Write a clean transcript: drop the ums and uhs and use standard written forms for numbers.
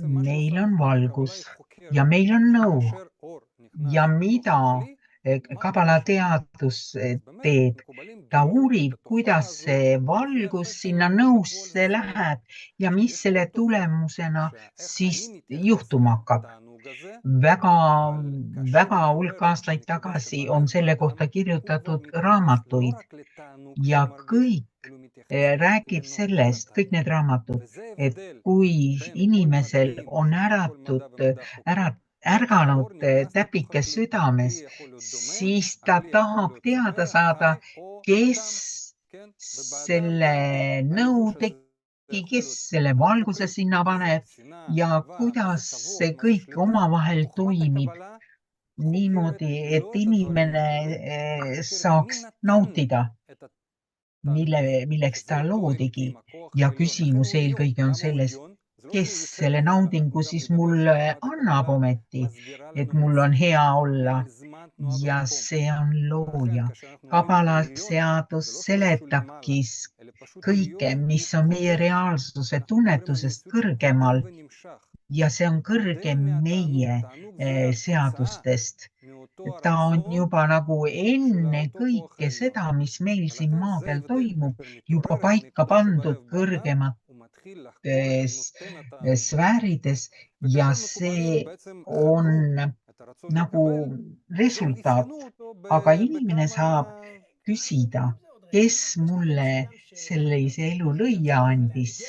Meil on valgus ja meil on nõu ja mida kabalateadus teeb. Ta uurib, kuidas see valgus sinna nõusse läheb ja mis selle tulemusena siis juhtuma hakkab. Väga hulk aastaid tagasi on selle kohta kirjutatud raamatuid ja kõik räägib sellest, kõik need raamatud, et kui inimesel on ärganud täpike südames, siis ta tahab teada saada, kes selle nõu tegi, kes selle valguse sinna paneb ja kuidas see kõik omavahel toimib niimoodi, et inimene saaks nautida, milleks ta loodigi. Ja küsimus eelkõige on selles, kes selle naudingu siis mulle annab ometi, et mul on hea olla. Ja see on looja. Kabalaseadus seletabki kõike, mis on meie reaalsuse tunnetusest kõrgemal ja see on kõrgem meie seadustest. Ta on juba nagu enne kõike seda, mis meil siin maa peal toimub, juba paika pandud kõrgemates sfäärides ja see on nagu resultaat. Aga inimene saab küsida, kes mulle sellise elu lõia andis.